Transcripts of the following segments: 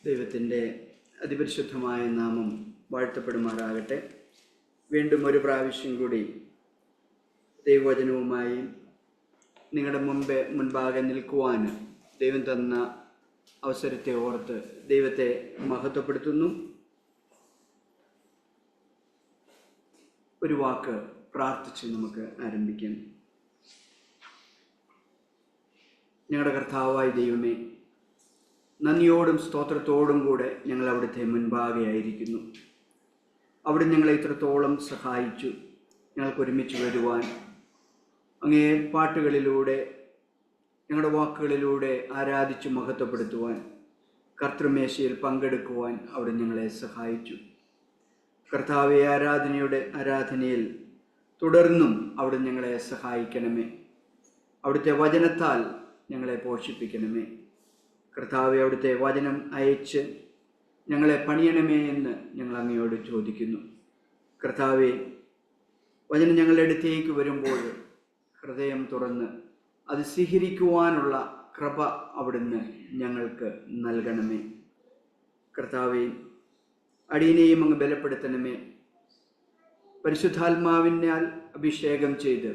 ദൈവത്തിൻ്റെ അതിപരിശുദ്ധമായ നാമം വാഴ്ത്തപ്പെടുമാറാകട്ടെ. വീണ്ടും ഒരു പ്രാവശ്യം കൂടി ദൈവവചനവുമായി നിങ്ങളുടെ മുൻപാകെ നിൽക്കുവാൻ ദൈവം തന്ന അവസരത്തെ ഓർത്ത് ദൈവത്തെ മഹത്വപ്പെടുത്തുന്നു. ഒരു വാക്ക് പ്രാർത്ഥിച്ച് നമുക്ക് ആരംഭിക്കാം. ഞങ്ങളുടെ കർത്താവായ ദൈവമേ, നന്ദിയോടും സ്തോത്രത്തോടും കൂടെ ഞങ്ങൾ അവിടുത്തെ മുൻപാകെ ആയിരിക്കുന്നു. അവിടെ ഞങ്ങളെ ഇത്രത്തോളം സഹായിച്ചു. ഞങ്ങൾക്ക് ഒരുമിച്ച് വരുവാൻ അങ്ങേ പാട്ടുകളിലൂടെ ഞങ്ങളുടെ വാക്കുകളിലൂടെ ആരാധിച്ചു മഹത്വപ്പെടുത്തുവാൻ, കർത്തൃമേശയിൽ പങ്കെടുക്കുവാൻ അവിടെ ഞങ്ങളെ സഹായിച്ചു. കർത്താവെ, ആരാധനയിൽ തുടർന്നും അവിടെ ഞങ്ങളെ സഹായിക്കണമേ. അവിടുത്തെ വചനത്താൽ ഞങ്ങളെ പോഷിപ്പിക്കണമേ. കർത്താവെ, അവിടുത്തെ വചനം അയച്ച് ഞങ്ങളെ പണിയണമേ എന്ന് ഞങ്ങൾ അങ്ങയോട് ചോദിക്കുന്നു. കർത്താവെ, വചനം ഞങ്ങളുടെ അടുത്തേക്ക് വരുമ്പോൾ ഹൃദയം തുറന്ന് അത് സ്വീകരിക്കുവാനുള്ള കൃപ അവിടുന്ന് ഞങ്ങൾക്ക് നൽകണമേ. കർത്താവെ, അടിയനെയും അങ്ങ് ബലപ്പെടുത്തണമേ. പരിശുദ്ധാത്മാവിനാൽ അഭിഷേകം ചെയ്ത്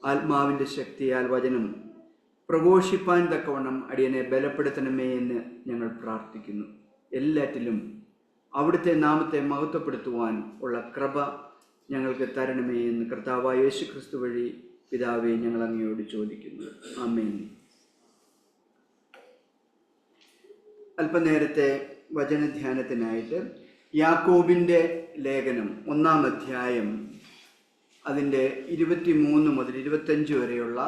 ആത്മാവിൻ്റെ ശക്തിയാൽ വചനം പ്രഘോഷിപ്പാൻ തക്കവണ്ണം അടിയനെ ബലപ്പെടുത്തണമേ എന്ന് ഞങ്ങൾ പ്രാർത്ഥിക്കുന്നു. എല്ലാറ്റിലും അവിടുത്തെ നാമത്തെ മഹത്വപ്പെടുത്തുവാൻ ഉള്ള കൃപ ഞങ്ങൾക്ക് തരണമേ എന്ന് കർത്താവായ യേശു ക്രിസ്തു വഴി പിതാവേ ഞങ്ങൾ അങ്ങയോട് ചോദിക്കുന്നു. ആമേൻ. അല്പനേരത്തെ വചനധ്യാനത്തിനായിട്ട് യാക്കോബിൻ്റെ ലേഖനം 1-ാം അധ്യായം അതിൻ്റെ 23 മുതൽ 25 വരെയുള്ള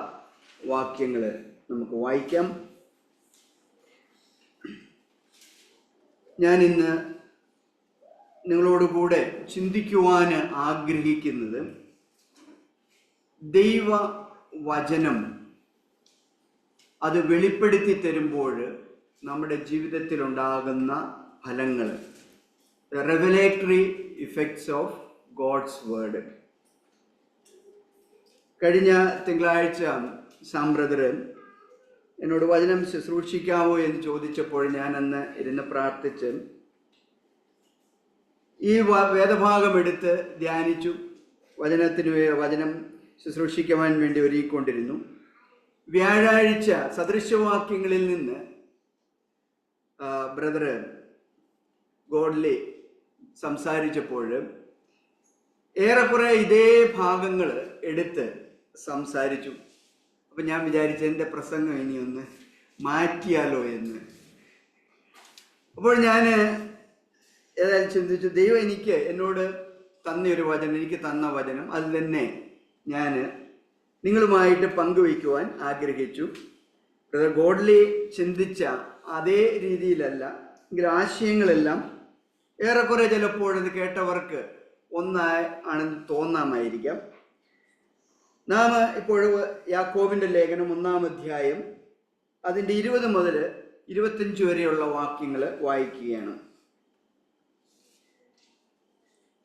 വാക്യങ്ങൾ നമുക്ക് വായിക്കാം. ഞാൻ ഇന്ന് നിങ്ങളോടുകൂടെ ചിന്തിക്കുവാൻ ആഗ്രഹിക്കുന്നത് ദൈവവചനം അത് വെളിപ്പെടുത്തി തരുമ്പോൾ നമ്മുടെ ജീവിതത്തിലുണ്ടാകുന്ന ഫലങ്ങൾ, റെവലേറ്ററി ഇഫക്ട്സ് ഓഫ് ഗോഡ്സ് വേർഡ്. കഴിഞ്ഞ തിങ്കളാഴ്ച സാം ബ്രദർ എന്നോട് വചനം ശുശ്രൂഷിക്കാമോ എന്ന് ചോദിച്ചപ്പോൾ ഞാൻ അന്ന് ഇരുന്ന് പ്രാർത്ഥിച്ച് ഈ വേദഭാഗം എടുത്ത് ധ്യാനിച്ചു. വചനം ശുശ്രൂഷിക്കുവാൻ വേണ്ടി ഒരുങ്ങിക്കൊണ്ടിരുന്നു. വ്യാഴാഴ്ച സദൃശവാക്യങ്ങളിൽ നിന്ന് ബ്രദർ ഗോഡ്ലി സംസാരിച്ചപ്പോൾ ഏറെക്കുറെ ഇതേ ഭാഗങ്ങൾ എടുത്ത് സംസാരിച്ചു. അപ്പം ഞാൻ വിചാരിച്ചു എൻ്റെ പ്രസംഗം ഇനി ഒന്ന് മാറ്റിയാലോ എന്ന്. അപ്പോൾ ഞാൻ ഏതായാലും ചിന്തിച്ചു, ദൈവം എന്നോട് തന്നൊരു വചനം, എനിക്ക് തന്ന വചനം അത് തന്നെ ഞാൻ നിങ്ങളുമായിട്ട് പങ്കുവയ്ക്കുവാൻ ആഗ്രഹിച്ചു. ബ്രദർ ഗോഡ്ലി ചിന്തിച്ച അതേ രീതിയിലല്ല എങ്കിലും ആശയങ്ങളെല്ലാം ഏറെക്കുറെ ചിലപ്പോഴത് കേട്ടവർക്ക് ആണെന്ന് തോന്നാമായിരിക്കാം. നാം ഇപ്പോൾ യാക്കോബിൻ്റെ ലേഖനം 1-ാം അധ്യായം അതിൻ്റെ 20 മുതൽ 25 വരെയുള്ള വാക്യങ്ങൾ വായിക്കുകയാണ്.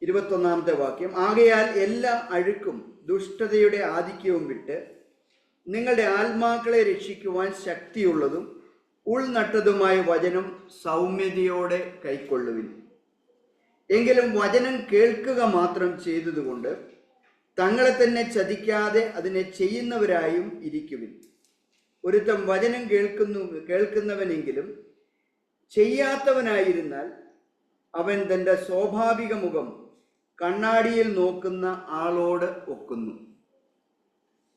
21-ാമത്തെ വാക്യം: ആകയാൽ എല്ലാ അഴുക്കും ദുഷ്ടതയുടെ ആധിക്യവും വിട്ട് നിങ്ങളുടെ ആത്മാക്കളെ രക്ഷിക്കുവാൻ ശക്തിയുള്ളതും ഉൾനട്ടതുമായ വചനം സൗമ്യതയോടെ കൈക്കൊള്ളുവിൻ. എങ്കിലും വചനം കേൾക്കുക മാത്രം ചെയ്തതുകൊണ്ട് തങ്ങളെ തന്നെ ചതിക്കാതെ അതിനെ ചെയ്യുന്നവരായും ഇരിക്കുവിൻ. ഒരുത്തൻ വചനം കേൾക്കുന്നവനെങ്കിലും ചെയ്യാത്തവനായിരുന്നാൽ അവൻ തൻ്റെ സ്വാഭാവിക മുഖം കണ്ണാടിയിൽ നോക്കുന്ന ആളോട് ഒക്കുന്നു.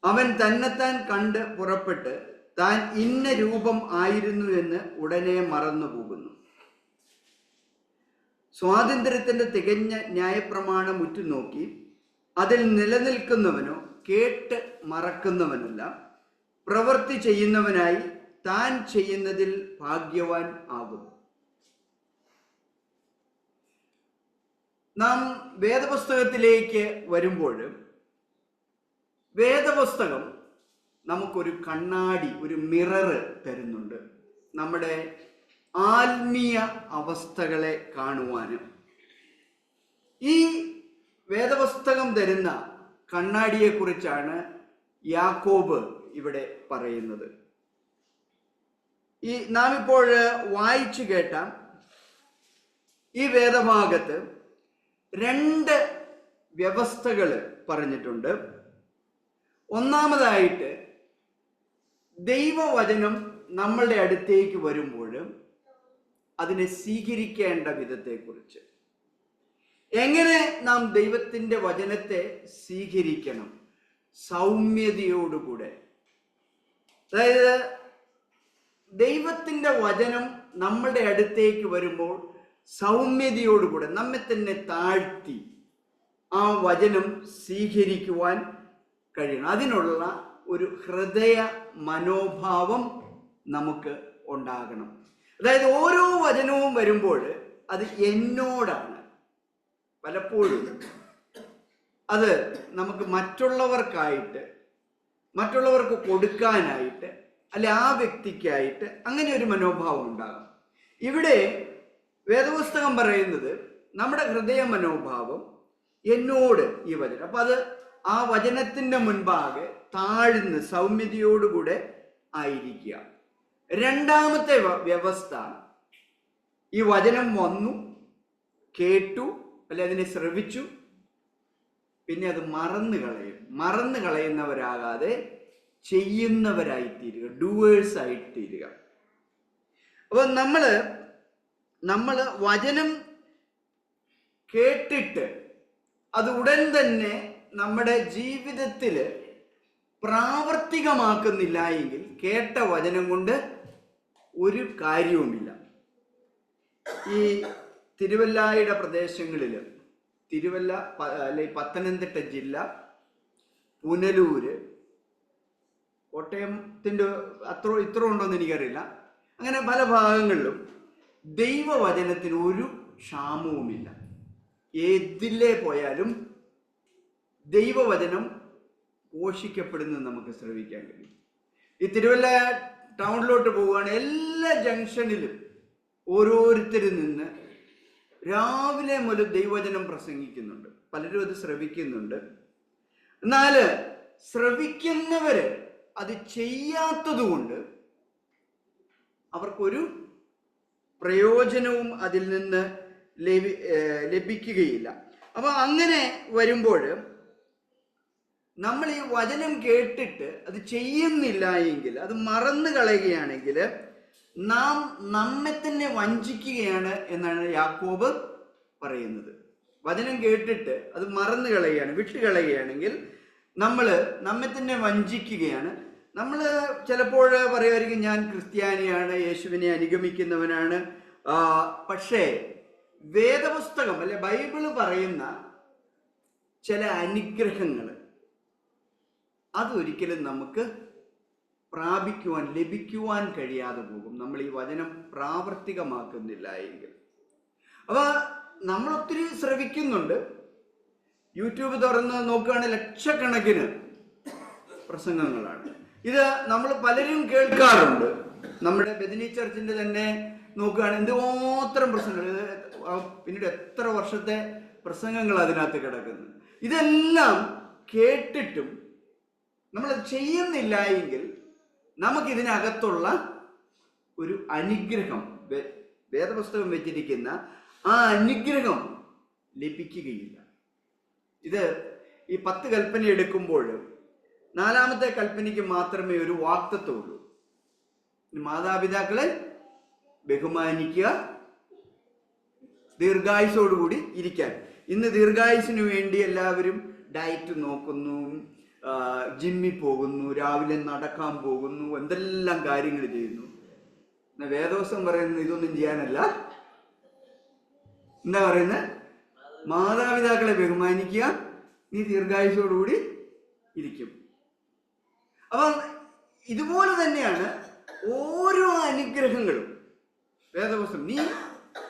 അവൻ തന്നെത്താൻ കണ്ട് പുറപ്പെട്ട് താൻ ഇന്ന രൂപം ആയിരുന്നു എന്ന് ഉടനെ മറന്നുപോകുന്നു. സ്വാതന്ത്ര്യത്തിൻ്റെ തികഞ്ഞ ന്യായപ്രമാണം ഉറ്റുനോക്കി അതിൽ നിലനിൽക്കുന്നവനോ കേട്ട് മറക്കുന്നവനല്ല, പ്രവൃത്തി ചെയ്യുന്നവനായി താൻ ചെയ്യുന്നതിൽ ഭാഗ്യവാൻ ആകുന്നു. നാം വേദപുസ്തകത്തിലേക്ക് വരുമ്പോൾ വേദപുസ്തകം നമുക്കൊരു കണ്ണാടി, ഒരു മിറർ തരുന്നുണ്ട് നമ്മുടെ ആത്മീയ അവസ്ഥകളെ കാണുവാനും. ഈ വേദപുസ്തകം തരുന്ന കണ്ണാടിയെക്കുറിച്ചാണ് യാക്കോബ് ഇവിടെ പറയുന്നത്. നാം ഇപ്പോൾ വായിച്ചു കേട്ട ഈ വേദഭാഗത്ത് 2 വ്യവസ്ഥകൾ പറഞ്ഞിട്ടുണ്ട്. ഒന്നാമതായിട്ട്, ദൈവവചനം നമ്മളുടെ അടുത്തേക്ക് വരുമ്പോൾ അതിനെ സ്വീകരിക്കേണ്ട വിധത്തെക്കുറിച്ച്. എങ്ങനെ നാം ദൈവത്തിൻ്റെ വചനത്തെ സ്വീകരിക്കണം? സൗമ്യതയോടുകൂടെ. അതായത് ദൈവത്തിൻ്റെ വചനം നമ്മളുടെ അടുത്തേക്ക് വരുമ്പോൾ സൗമ്യതയോടുകൂടെ നമ്മെ തന്നെ താഴ്ത്തി ആ വചനം സ്വീകരിക്കുവാൻ കഴിയണം. അതിനുള്ള ഒരു ഹൃദയ മനോഭാവം നമുക്ക് ഉണ്ടാകണം. അതായത് ഓരോ വചനവും വരുമ്പോൾ അത് എന്നോടാണ്. പലപ്പോഴും അത് നമുക്ക് മറ്റുള്ളവർക്ക് കൊടുക്കാനായിട്ട്, അല്ലെ ആ വ്യക്തിക്കായിട്ട് അങ്ങനെ ഒരു മനോഭാവം ഉണ്ടാകും. ഇവിടെ വേദപുസ്തകം പറയുന്നത് നമ്മുടെ ഹൃദയ മനോഭാവം എന്നോട് ഈ വചനം. അപ്പൊ അത് ആ വചനത്തിന്റെ മുൻപാകെ താഴ്ന്ന് സൗമ്യതയോടുകൂടെ ആയിരിക്കുക. രണ്ടാമത്തെ വ്യവസ്ഥ, ഈ വചനം വന്നു, കേട്ടു, അല്ലെ അതിനെ ശ്രവിച്ചു, പിന്നെ അത് മറന്നു കളയുന്നവരാകാതെ ചെയ്യുന്നവരായിത്തീരുക, ഡൂവേഴ്സ് ആയിത്തീരുക. അപ്പൊ നമ്മള് വചനം കേട്ടിട്ട് അത് ഉടൻ തന്നെ നമ്മുടെ ജീവിതത്തിൽ പ്രാവർത്തികമാക്കുന്നില്ല എങ്കിൽ കേട്ട വചനം കൊണ്ട് ഒരു കാര്യവുമില്ല. ഈ തിരുവല്ലയുടെ പ്രദേശങ്ങളിൽ, തിരുവല്ല അല്ലെ പത്തനംതിട്ട ജില്ല, പുനലൂര്, കോട്ടയത്തിൻ്റെ ഇത്ര ഉണ്ടോയെന്ന് എനിക്കറിയില്ല, അങ്ങനെ പല ഭാഗങ്ങളിലും ദൈവവചനത്തിന് ഒരു ക്ഷാമവുമില്ല. ഏതിലേ പോയാലും ദൈവവചനം പോഷിക്കപ്പെടുന്നത് നമുക്ക് ശ്രവിക്കാൻ കഴിയും. ഈ തിരുവല്ല ടൗണിലോട്ട് പോവുകയാണ്, എല്ലാ ജംഗ്ഷനിലും ഓരോരുത്തരിൽ നിന്ന് രാവിലെ മുതൽ ദൈവവചനം പ്രസംഗിക്കുന്നുണ്ട്. പലരും അത് ശ്രവിക്കുന്നുണ്ട്. എന്നാൽ ശ്രവിക്കുന്നവര് അത് ചെയ്യാത്തത് കൊണ്ട് അവർക്കൊരു പ്രയോജനവും അതിൽ നിന്ന് ലഭിക്കുകയില്ല. അപ്പൊ അങ്ങനെ വരുമ്പോൾ നമ്മൾ ഈ വചനം കേട്ടിട്ട് അത് ചെയ്യുന്നില്ല എങ്കിൽ, അത് മറന്നു കളയുകയാണെങ്കിൽ നാം നമ്മെ തന്നെ വഞ്ചിക്കുകയാണ് എന്നാണ് യാക്കോബ് പറയുന്നത്. വചനം കേട്ടിട്ട് അത് മറന്നു കളയുകയാണ്, വിട്ടുകളയുകയാണെങ്കിൽ നമ്മൾ നമ്മെ തന്നെ വഞ്ചിക്കുകയാണ്. നമ്മൾ ചിലപ്പോൾ പറയുമായിരിക്കും, ഞാൻ ക്രിസ്ത്യാനിയാണ്, യേശുവിനെ അനുഗമിക്കുന്നവനാണ്. പക്ഷേ വേദപുസ്തകം അല്ലെ ബൈബിള് പറയുന്ന ചില അനുഗ്രഹങ്ങൾ അതൊരിക്കലും നമുക്ക് ലഭിക്കുവാൻ കഴിയാതെ പോകും, നമ്മൾ ഈ വചനം പ്രാവർത്തികമാക്കുന്നില്ല എങ്കിൽ. അപ്പൊ നമ്മൾ ഒത്തിരി ശ്രവിക്കുന്നുണ്ട്. യൂട്യൂബ് തുറന്ന് നോക്കുകയാണെങ്കിൽ ലക്ഷക്കണക്കിന് പ്രസംഗങ്ങളാണ്. ഇത് നമ്മൾ പലരും കേൾക്കാറുണ്ട്. നമ്മുടെ ബെഥനി ചർച്ചിന്റെ തന്നെ നോക്കുകയാണെങ്കിൽ എന്തുമാത്രം പ്രസംഗങ്ങൾ, പിന്നീട് എത്ര വർഷത്തെ പ്രസംഗങ്ങൾ അതിനകത്ത് കിടക്കുന്നു. ഇതെല്ലാം കേട്ടിട്ടും നമ്മൾ ചെയ്യുന്നില്ല എങ്കിൽ നമുക്കിതിനകത്തുള്ള ഒരു അനുഗ്രഹം, വേദപുസ്തകം വെച്ചിരിക്കുന്ന ആ അനുഗ്രഹം ലഭിക്കുകയില്ല. ഇത് ഈ 10 കൽപ്പന എടുക്കുമ്പോൾ 4ാമത്തെ കൽപ്പനയ്ക്ക് മാത്രമേ ഒരു വാക്തത്വമുള്ളൂ. മാതാപിതാക്കളെ ബഹുമാനിക്കുക, ദീർഘായുസോടുകൂടി ഇരിക്കാൻ. ഇന്ന് ദീർഘായുസിന് വേണ്ടി എല്ലാവരും ഡയറ്റ് നോക്കുന്നു, ജിമ്മിൽ പോകുന്നു, രാവിലെ നടക്കാൻ പോകുന്നു, എന്തെല്ലാം കാര്യങ്ങൾ ചെയ്യുന്നു. വേദവസ്തം പറയുന്നത് ഇതൊന്നും ചെയ്യാനല്ല. എന്താ പറയുന്നത്? മാതാപിതാക്കളെ ബഹുമാനിക്കുക, നീ ദീർഘായുസോടുകൂടി ഇരിക്കും. അപ്പം ഇതുപോലെ തന്നെയാണ് ഓരോ അനുഗ്രഹങ്ങളും. വേദപുസ്തകം നീ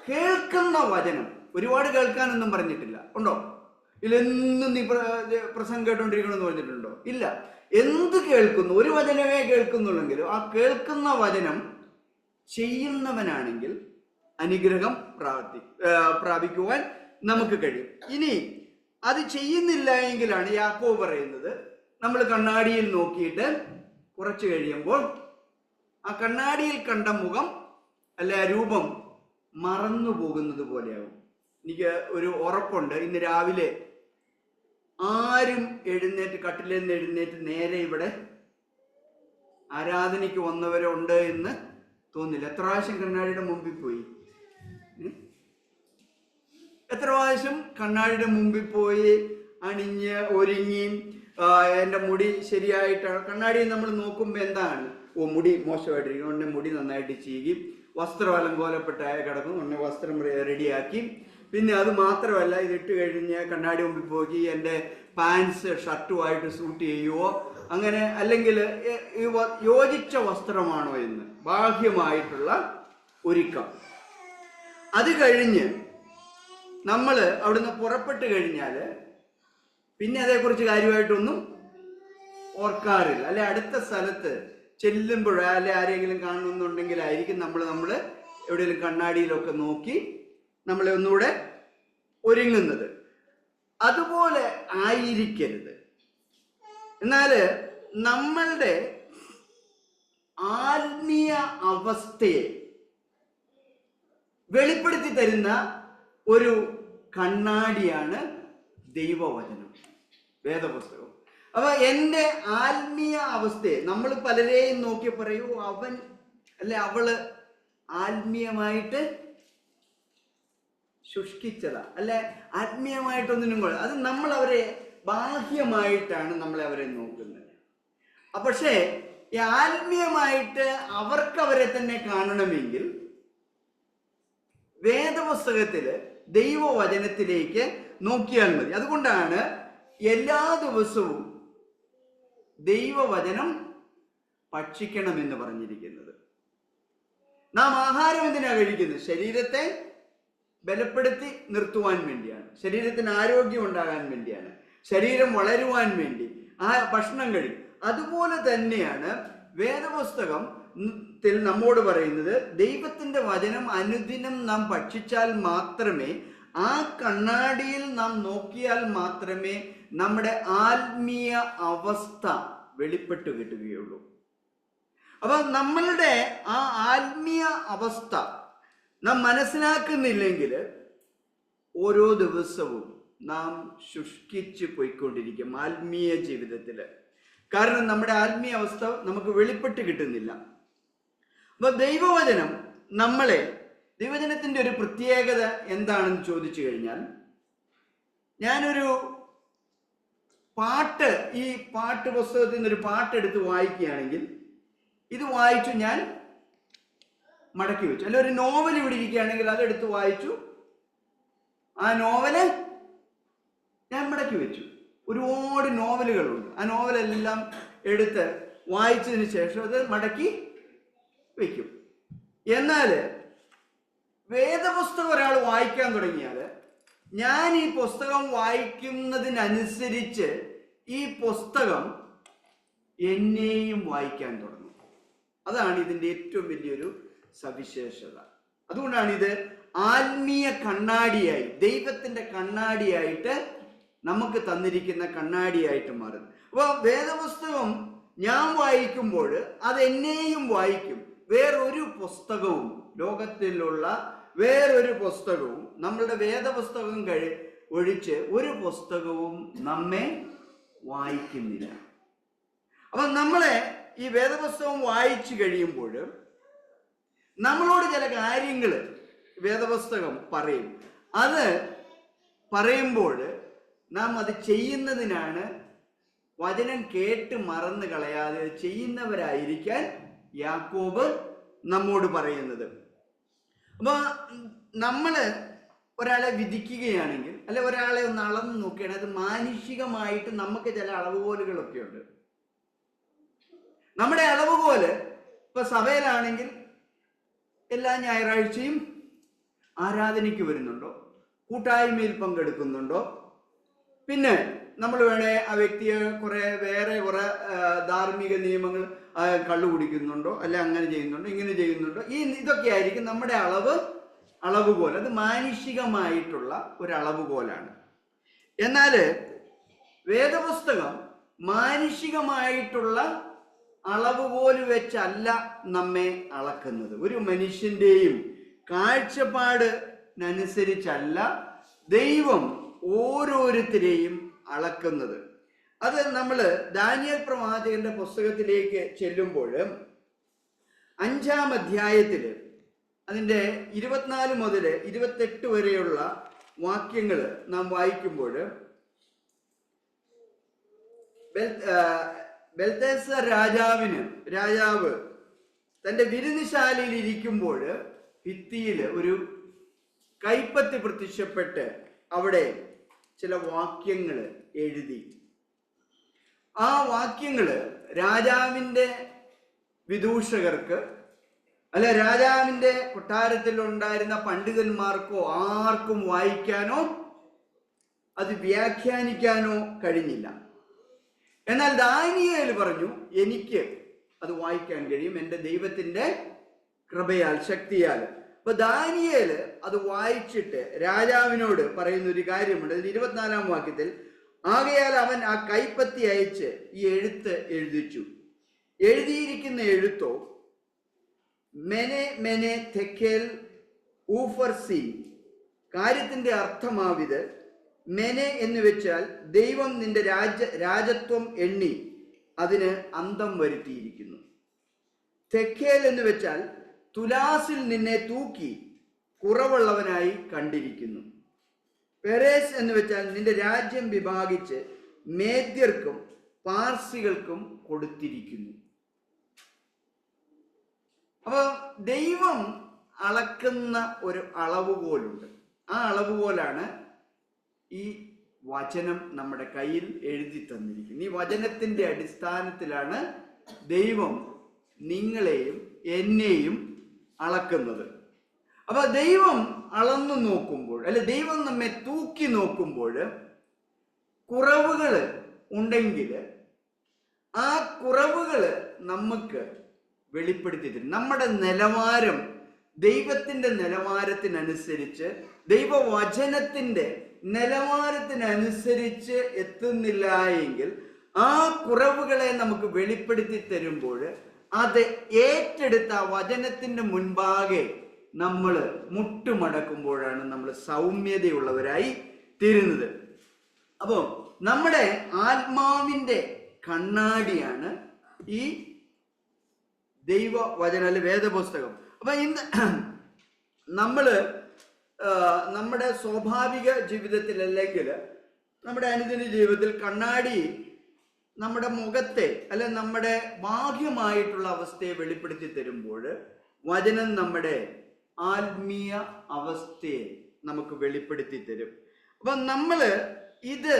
കേൾക്കുന്ന വചനം, ഒരുപാട് കേൾക്കാനൊന്നും പറഞ്ഞിട്ടില്ല, ഉണ്ടോ? ഇല്ലെന്നും നീ പ്രസംഗം കേട്ടോണ്ടിരിക്കണമെന്ന് പറഞ്ഞിട്ടുണ്ടോ? ഇല്ല. എന്ത് കേൾക്കുന്നു? ഒരു വചനമേ കേൾക്കുന്നുള്ളെങ്കിലും ആ കേൾക്കുന്ന വചനം ചെയ്യുന്നവനാണെങ്കിൽ അനുഗ്രഹം പ്രാപിക്കുവാൻ നമുക്ക് കഴിയും. ഇനി അത് ചെയ്യുന്നില്ല എങ്കിലാണ് യാക്കോബ് പറയുന്നത്, നമ്മൾ കണ്ണാടിയിൽ നോക്കിയിട്ട് കുറച്ച് കഴിയുമ്പോൾ ആ കണ്ണാടിയിൽ കണ്ട മുഖം അല്ലെ ആ രൂപം മറന്നു പോകുന്നത് പോലെയാവും. എനിക്ക് ഒരു ഉറപ്പുണ്ട്, ഇന്ന് രാവിലെ ആരും കട്ടിലിൽ നിന്ന് എഴുന്നേറ്റ് നേരെ ഇവിടെ ആരാധനയ്ക്ക് വന്നവരുണ്ട് എന്ന് തോന്നില്ല. എത്ര പ്രാവശ്യം കണ്ണാടിയുടെ മുമ്പിൽ പോയി? എത്ര പ്രാവശ്യം കണ്ണാടിയുടെ മുമ്പിൽ പോയി അണിഞ്ഞ് ഒരുങ്ങി എൻ്റെ മുടി ശരിയായിട്ടാണ്. കണ്ണാടിയിൽ നമ്മൾ നോക്കുമ്പോൾ എന്താണ്? മുടി മോശമായിട്ടിരിക്കും, ഉടനെ മുടി നന്നായിട്ട് ചീകി, വസ്ത്രം അലങ്കോലപ്പെട്ടായ കിടക്കും, ഉടനെ വസ്ത്രം റെഡിയാക്കി. പിന്നെ അത് മാത്രമല്ല, ഇതിട്ട് കഴിഞ്ഞ് കണ്ണാടി മുമ്പിൽ പോയി എൻ്റെ പാൻസ് ഷർട്ടുമായിട്ട് സൂട്ട് ചെയ്യുവോ, അങ്ങനെ അല്ലെങ്കിൽ യോജിച്ച വസ്ത്രമാണോ എന്ന് ബാഹ്യമായിട്ടുള്ള ഒരുക്കം. അത് കഴിഞ്ഞ് നമ്മൾ അവിടുന്ന് പുറപ്പെട്ട് കഴിഞ്ഞാൽ പിന്നെ അതേക്കുറിച്ച് കാര്യമായിട്ടൊന്നും ഓർക്കാറില്ല. അല്ലെ അടുത്ത സ്ഥലത്ത് ചെല്ലുമ്പോഴോ അല്ലെ ആരെങ്കിലും കാണുന്നുണ്ടെങ്കിലായിരിക്കും നമ്മൾ എവിടെയെങ്കിലും കണ്ണാടിയിലൊക്കെ നോക്കി നമ്മളെ ഒന്നുകൂടെ ഒരുങ്ങുന്നത്. അതുപോലെ ആയിരിക്കരുത്. എന്നാൽ നമ്മളുടെ ആത്മീയ അവസ്ഥയെ വെളിപ്പെടുത്തി തരുന്ന ഒരു കണ്ണാടിയാണ് ദൈവവചനം, വേദപുസ്തകം. അപ്പൊ എൻ്റെ ആത്മീയ അവസ്ഥയെ നമ്മൾ പലരെയും നോക്കി പറയൂ, അവൻ അല്ലെ അവള് ആത്മീയമായിട്ട് ശുഷ്കിച്ചതാ, അല്ലെ ആത്മീയമായിട്ടൊന്നിനും കൂടെ. അത് നമ്മൾ അവരെ ബാഹ്യമായിട്ടാണ് അവരെ നോക്കുന്നത്. പക്ഷേ ഈ ആത്മീയമായിട്ട് അവർക്ക് അവരെ തന്നെ കാണണമെങ്കിൽ വേദപുസ്തകത്തില് ദൈവവചനത്തിലേക്ക് നോക്കിയാൽ മതി. അതുകൊണ്ടാണ് എല്ലാ ദിവസവും ദൈവവചനം ഭക്ഷിക്കണമെന്ന് പറഞ്ഞിരിക്കുന്നത്. നാം ആഹാരം എന്തിനാ കഴിക്കുന്നത്? ശരീരത്തെ ബലപ്പെടുത്തി നിർത്തുവാൻ വേണ്ടിയാണ്, ശരീരത്തിന് ആരോഗ്യം ഉണ്ടാകാൻ വേണ്ടിയാണ്, ശരീരം വളരുവാൻ വേണ്ടി ആ ഭക്ഷണം കഴിക്കും. അതുപോലെ തന്നെയാണ് വേദപുസ്തകം നമ്മോട് പറയുന്നത്, ദൈവത്തിന്റെ വചനം അനുദിനം നാം ഭക്ഷിച്ചാൽ മാത്രമേ, ആ കണ്ണാടിയിൽ നാം നോക്കിയാൽ മാത്രമേ നമ്മുടെ ആത്മീയ അവസ്ഥ വെളിപ്പെട്ടു കിട്ടുകയുള്ളൂ. അപ്പൊ നമ്മളുടെ ആ ആത്മീയ അവസ്ഥ നാം മനസ്സിലാക്കുന്നില്ലെങ്കിൽ ഓരോ ദിവസവും നാം ശുഷ്കിച്ച് പോയിക്കൊണ്ടിരിക്കും ആത്മീയ ജീവിതത്തിൽ. കാരണം നമ്മുടെ ആത്മീയ അവസ്ഥ നമുക്ക് വെളിപ്പെട്ട് കിട്ടുന്നില്ല. അപ്പൊ ദൈവവചനത്തിന്റെ ഒരു പ്രത്യേകത എന്താണെന്ന് ചോദിച്ചു കഴിഞ്ഞാൽ, ഞാനൊരു ഈ പാട്ട് പുസ്തകത്തിൽ നിന്നൊരു പാട്ടെടുത്ത് വായിക്കുകയാണെങ്കിൽ ഇത് വായിച്ചു ഞാൻ മടക്കി വെച്ചു. അല്ല, ഒരു നോവൽ ഇവിടെ ഇരിക്കുകയാണെങ്കിൽ അതെടുത്ത് വായിച്ചു, ആ നോവല് ഞാൻ മടക്കി വെച്ചു. ഒരുപാട് നോവലുകളുണ്ട്. ആ നോവലെല്ലാം എടുത്ത് വായിച്ചതിന് ശേഷം അത് മടക്കി വയ്ക്കും. എന്നാൽ വേദപുസ്തകം ഒരാൾ വായിക്കാൻ തുടങ്ങിയാൽ, ഞാൻ ഈ പുസ്തകം വായിക്കുന്നതിനനുസരിച്ച് ഈ പുസ്തകം എന്നെയും വായിക്കാൻ തുടങ്ങും. അതാണ് ഇതിൻ്റെ ഏറ്റവും വലിയൊരു സവിശേഷത. അതുകൊണ്ടാണ് ഇത് ആത്മീയ കണ്ണാടിയായി, ദൈവത്തിന്റെ കണ്ണാടിയായിട്ട് നമുക്ക് തന്നിരിക്കുന്ന കണ്ണാടിയായിട്ട് മാറുന്നത്. അപ്പോൾ വേദപുസ്തകം ഞാൻ വായിക്കുമ്പോൾ അത് എന്നെയും വായിക്കും. വേറൊരു പുസ്തകവും, ലോകത്തിലുള്ള വേറൊരു പുസ്തകവും, നമ്മളുടെ വേദപുസ്തകം ഒഴിച്ച് ഒരു പുസ്തകവും നമ്മെ വായിക്കുന്നില്ല. അപ്പൊ നമ്മളെ ഈ വേദപുസ്തകം വായിച്ചു കഴിയുമ്പോൾ നമ്മളോട് ചില കാര്യങ്ങൾ വേദപുസ്തകം പറയും. അത് പറയുമ്പോൾ നാം അത് ചെയ്യുന്നതിനാണ്, വചനം കേട്ട് മറന്നു കളയാതെ ചെയ്യുന്നവരായിരിക്കാൻ യാക്കോബ് നമ്മോട് പറയുന്നത്. അപ്പൊ നമ്മള് ഒരാളെ വിധിക്കുകയാണെങ്കിൽ, അല്ലെ ഒരാളെ ഒന്ന് അളന്ന് നോക്കുകയാണെങ്കിൽ, അത് മാനുഷികമായിട്ട് നമുക്ക് ചില അളവുകോലുകളൊക്കെ ഉണ്ട്. നമ്മുടെ അളവുകോല് ഇപ്പൊ സഭയിലാണെങ്കിൽ എല്ലാ ഞായറാഴ്ചയും ആരാധനയ്ക്ക് വരുന്നുണ്ടോ, കൂട്ടായ്മയിൽ പങ്കെടുക്കുന്നുണ്ടോ, പിന്നെ നമ്മൾ വേണേ ആ വ്യക്തിയെ വേറെ കുറെ ധാർമ്മിക നിയമങ്ങൾ, കള്ളു കുടിക്കുന്നുണ്ടോ, അല്ലെ അങ്ങനെ ചെയ്യുന്നുണ്ടോ, ഇങ്ങനെ ചെയ്യുന്നുണ്ടോ, ഇതൊക്കെ ആയിരിക്കും നമ്മുടെ അളവുകോൽ. അത് മാനുഷികമായിട്ടുള്ള ഒരു അളവുകോലാണ്. എന്നാൽ വേദപുസ്തകം മാനുഷികമായിട്ടുള്ള അളവുകോല് വെച്ചല്ല നമ്മെ അളക്കുന്നത്. ഒരു മനുഷ്യന്റെയും കാഴ്ചപ്പാടിനനുസരിച്ചല്ല ദൈവം ഓരോരുത്തരെയും അളക്കുന്നത്. അത് നമ്മൾ ദാനിയേൽ പ്രവാചകന്റെ പുസ്തകത്തിലേക്ക് ചെല്ലുമ്പോൾ 5-ാം അധ്യായത്തിൽ അതിൻ്റെ 24 മുതൽ 28 വരെയുള്ള വാക്യങ്ങൾ നാം വായിക്കുമ്പോൾ ബെൽത്ശസ്സർ രാജാവ് തൻ്റെ വിരുന്നുശാലയിൽ ഇരിക്കുമ്പോൾ ഭിത്തിയിൽ ഒരു കൈപ്പത്തി പ്രത്യക്ഷപ്പെട്ട് അവിടെ ചില വാക്യങ്ങൾ എഴുതി. ആ വാക്യങ്ങൾ രാജാവിൻ്റെ വിദൂഷകർക്ക് അല്ല രാജാവിൻ്റെ കൊട്ടാരത്തിൽ ഉണ്ടായിരുന്ന പണ്ഡിതന്മാർക്കോ ആർക്കും വായിക്കാനോ അത് വ്യാഖ്യാനിക്കാനോ കഴിഞ്ഞില്ല. എന്നാൽ ദാനിയേൽ പറഞ്ഞു, എനിക്ക് അത് വായിക്കാൻ കഴിയും, എൻ്റെ ദൈവത്തിൻ്റെ കൃപയാൽ, ശക്തിയാൽ. അപ്പൊ ദാനിയേൽ അത് വായിച്ചിട്ട് രാജാവിനോട് പറയുന്ന ഒരു കാര്യമുണ്ട്. അതിൽ 24-ാം വാക്യത്തിൽ, ആകയാൽ അവൻ ആ കൈപ്പത്തി അയച്ച് ഈ എഴുത്ത് എഴുതിച്ചു. എഴുതിയിരിക്കുന്ന എഴുത്തോ മെനെ മെനെ തെക്കേൽ ഊഫർസീൻ. കാര്യത്തിന്റെ അർത്ഥമാവിത്. മെനെ എന്ന് വെച്ചാൽ ദൈവം നിന്റെ രാജത്വം എണ്ണി അതിന് അന്തം വരുത്തിയിരിക്കുന്നു. തെക്കേൽ എന്ന് വെച്ചാൽ തുലാസിൽ നിന്നെ തൂക്കി കുറവുള്ളവനായി കണ്ടിരിക്കുന്നു. പെരേസ് എന്ന് വെച്ചാൽ നിന്റെ രാജ്യം വിഭാഗിച്ച് മേദ്യർക്കും പാർസികൾക്കും കൊടുത്തിരിക്കുന്നു. അപ്പൊ ദൈവം അളക്കുന്ന ഒരു അളവുകോലുണ്ട്. ആ അളവുകോലാണ് ഈ വചനം നമ്മുടെ കയ്യിൽ എഴുതി തന്നിരിക്കുന്നത്. ഈ വചനത്തിന്റെ അടിസ്ഥാനത്തിലാണ് ദൈവം നിങ്ങളെയും എന്നെയും അളക്കുന്നത്. അപ്പൊ ദൈവം അളന്നു നോക്കുമ്പോൾ, അല്ലെ ദൈവം നമ്മെ തൂക്കി നോക്കുമ്പോൾ കുറവുകൾ ഉണ്ടെങ്കിൽ ആ കുറവുകൾ നമുക്ക് വെളിപ്പെടുത്തി തരും. നമ്മുടെ നിലവാരം ദൈവത്തിന്റെ നിലവാരത്തിനനുസരിച്ച്, ദൈവവചനത്തിന്റെ നിലവാരത്തിനനുസരിച്ച് എത്തുന്നില്ല എങ്കിൽ ആ കുറവുകളെ നമുക്ക് വെളിപ്പെടുത്തി തരുമ്പോൾ അത് ഏറ്റെടുത്ത വചനത്തിന്റെ മുൻപാകെ നമ്മൾ മുട്ടുമടക്കുമ്പോഴാണ് നമ്മൾ സൗമ്യതയുള്ളവരായി തീരുന്നത്. അപ്പോൾ നമ്മുടെ ആത്മാവിന്റെ കണ്ണാടിയാണ് ഈ ദൈവവചന അല്ലെ വേദപുസ്തകം. അപ്പൊ ഇന്ന് നമ്മുടെ സ്വാഭാവിക ജീവിതത്തിൽ അല്ലെങ്കിൽ നമ്മുടെ അനുദിന ജീവിതത്തിൽ കണ്ണാടി നമ്മുടെ മുഖത്തെ അല്ലെ നമ്മുടെ ബാഹ്യമായിട്ടുള്ള അവസ്ഥയെ വെളിപ്പെടുത്തി തരുമ്പോൾ വചനം നമ്മുടെ ആത്മീയ അവസ്ഥയെ നമുക്ക് വെളിപ്പെടുത്തി തരും. അപ്പൊ നമ്മൾ ഇത്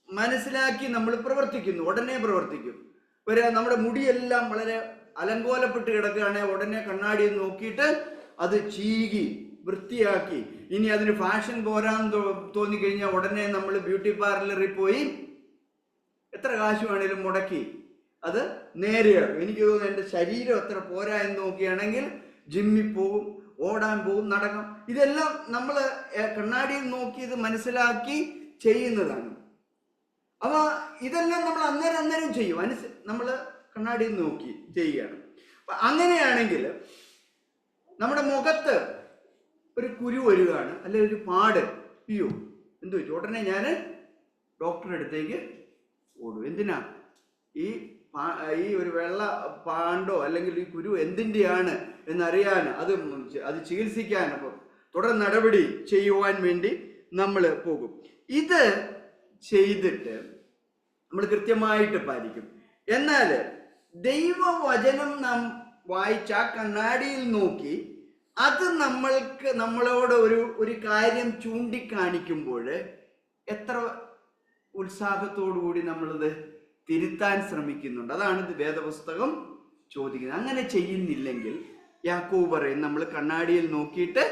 മനസ്സിലാക്കി നമ്മൾ പ്രവർത്തിക്കുന്നു, ഉടനെ പ്രവർത്തിക്കും. നമ്മുടെ മുടിയെല്ലാം വളരെ അലങ്കോലപ്പെട്ട് കിടക്കുകയാണെങ്കിൽ ഉടനെ കണ്ണാടി നോക്കിയിട്ട് അത് ചീകി വൃത്തിയാക്കി, ഇനി അതിന് ഫാഷൻ പോരാന്ന് തോന്നിക്കഴിഞ്ഞാൽ ഉടനെ നമ്മൾ ബ്യൂട്ടി പാർലറിൽ പോയി എത്ര കാശ് വേണേലും മുടക്കി അത് നേരെയാക്കും. എനിക്ക് തോന്നുന്നു എൻ്റെ ശരീരം എത്ര പോരാ എന്ന് നോക്കുകയാണെങ്കിൽ ജിമ്മിൽ പോകും, ഓടാൻ പോകും, നടക്കും. ഇതെല്ലാം നമ്മൾ കണ്ണാടിയിൽ നോക്കി ഇത് മനസ്സിലാക്കി ചെയ്യുന്നതാണ്. അപ്പൊ ഇതെല്ലാം നമ്മൾ അന്നേരം ചെയ്യും, നമ്മൾ കണ്ണാടിയിൽ നോക്കി ചെയ്യുകയാണ്. അപ്പൊ അങ്ങനെയാണെങ്കിൽ നമ്മുടെ മുഖത്ത് ഒരു കുരു വരികയാണ്, അല്ലെ ഒരു പാട്, അയ്യോ എന്തു വെച്ചു, ഉടനെ ഞാൻ ഡോക്ടറുടെ അടുത്തേക്ക് ഓടും. എന്തിനാ? ഈ ഒരു വെള്ള പാണ്ടോ അല്ലെങ്കിൽ ഈ കുരു എന്തിൻ്റെയാണ് എന്നറിയാൻ, അത് ചികിത്സിക്കാൻ, അപ്പോൾ തുടർ നടപടി ചെയ്യുവാൻ വേണ്ടി നമ്മൾ പോകും. ഇത് ചെയ്തിട്ട് നമ്മൾ കൃത്യമായിട്ട് പാലിക്കും. എന്നാൽ ദൈവവചനം നാം വായിച്ച കണ്ണാടിയിൽ നോക്കി അത് നമ്മളോട് ഒരു കാര്യം ചൂണ്ടിക്കാണിക്കുമ്പോൾ എത്ര ഉത്സാഹത്തോടു കൂടി നമ്മളത് തിരുത്താൻ ശ്രമിക്കുന്നുണ്ട്. അതാണ് ഇത് വേദപുസ്തകം ചോദിക്കുന്നത്. അങ്ങനെ ചെയ്യുന്നില്ലെങ്കിൽ യാക്കോബ് പറയും നമ്മൾ കണ്ണാടിയിൽ നോക്കിയിട്ട്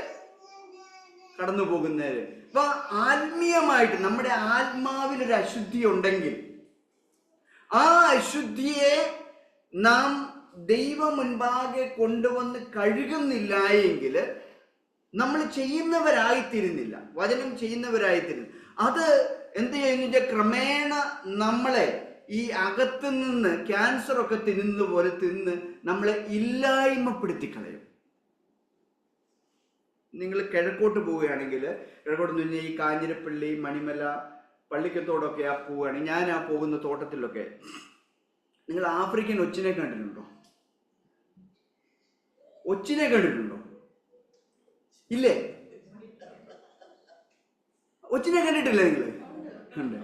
കടന്നു പോകുന്നവര്. അപ്പൊ ആത്മീയമായിട്ട് നമ്മുടെ ആത്മാവിലൊരു അശുദ്ധി ഉണ്ടെങ്കിൽ ആ അശുദ്ധിയെ നാം ദൈവം മുൻപാകെ കൊണ്ടുവന്ന് കഴുകുന്നില്ല എങ്കിൽ നമ്മൾ ചെയ്യുന്നവരായിത്തീരുന്നില്ല, വചനം ചെയ്യുന്നവരായിത്തീരുന്നു. അത് എന്ത് ചെയ്യുന്നു? ക്രമേണ നമ്മളെ ഈ അകത്തു നിന്ന് ക്യാൻസർ ഒക്കെ തിന്നുന്നത് പോലെ തിന്ന് നമ്മളെ ഇല്ലായ്മപ്പെടുത്തി കളയും. നിങ്ങൾ കിഴക്കോട്ട് പോവുകയാണെങ്കിൽ, കിഴക്കോട്ട് നിന്ന് ഈ കാഞ്ഞിരപ്പള്ളി, മണിമല, പള്ളിക്കത്തോടൊക്കെ പോവുകയാണെങ്കിൽ, ഞാൻ പോകുന്ന തോട്ടത്തിലൊക്കെ നിങ്ങൾ ആഫ്രിക്കൻ ഒച്ചിനെ കണ്ടിട്ടുണ്ടോ? ഒച്ചിനെ കണ്ടിട്ടുണ്ടോ? ഇല്ലേ? ഒച്ചിനെ കണ്ടിട്ടില്ല നിങ്ങൾ? ഉണ്ട്.